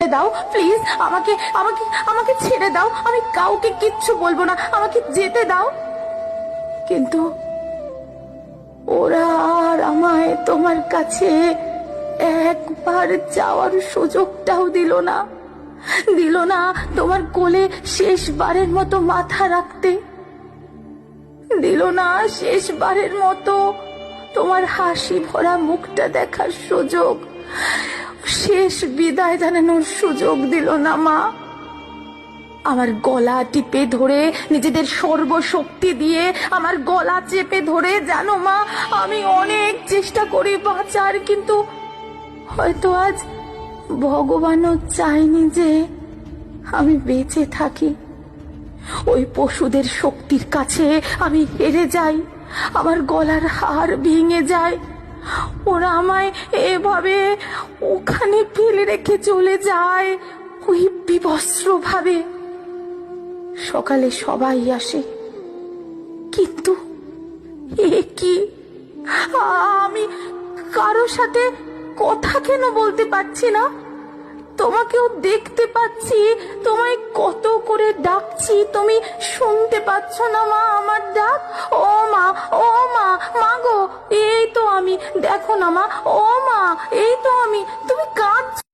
দাও প্লিজ, আমাকে আমাকে আমাকে ছেড়ে দাও, আমি কাউকে কিচ্ছু বলবো না, আমাকে যেতে দাও। কিন্তু ওরা আর আমায় তোমার কাছে একবার যাওয়ার সুযোগটাও দিল না, দিল না তোমার কোলে শেষবারের মতো মাথা রাখতে, দিল না শেষবারের মতো তোমার হাসি ভরা মুখটা দেখার সুযোগ, শেষ বিদায় জানানোর সুযোগ দিল না মা। আমার গলা টিপে ধরে, নিজেদের সর্বশক্তি দিয়ে আমার গলা চেপে ধরে, জানো মা আমি অনেক চেষ্টা করি বাঁচার, কিন্তু হয়তো আজ ভগবানও চায়নি যে আমি বেঁচে থাকি। ওই পশুদের শক্তির কাছে আমি হেরে যাই, আমার গলার হাড় ভেঙে যায়, ওরা আমায় এভাবে ওখানে ফেলে রেখে চলে যায় ওই বিবস্ত্র ভাবে। সকালে সবাই আসে, কিন্তু এ কি, আমি কারো সাথে কথা কেন বলতে পারছি না? তোমাকেও দেখতে পাচ্ছি, তোমায় কত করে ডাকছি, তুমি শুনতে পাচ্ছ না মা আমার ডাক? ও মা, ও মা, মা গো এই তো আমি, দেখো না মা, ও মা এই তো আমি, তুমি কাঁদছো।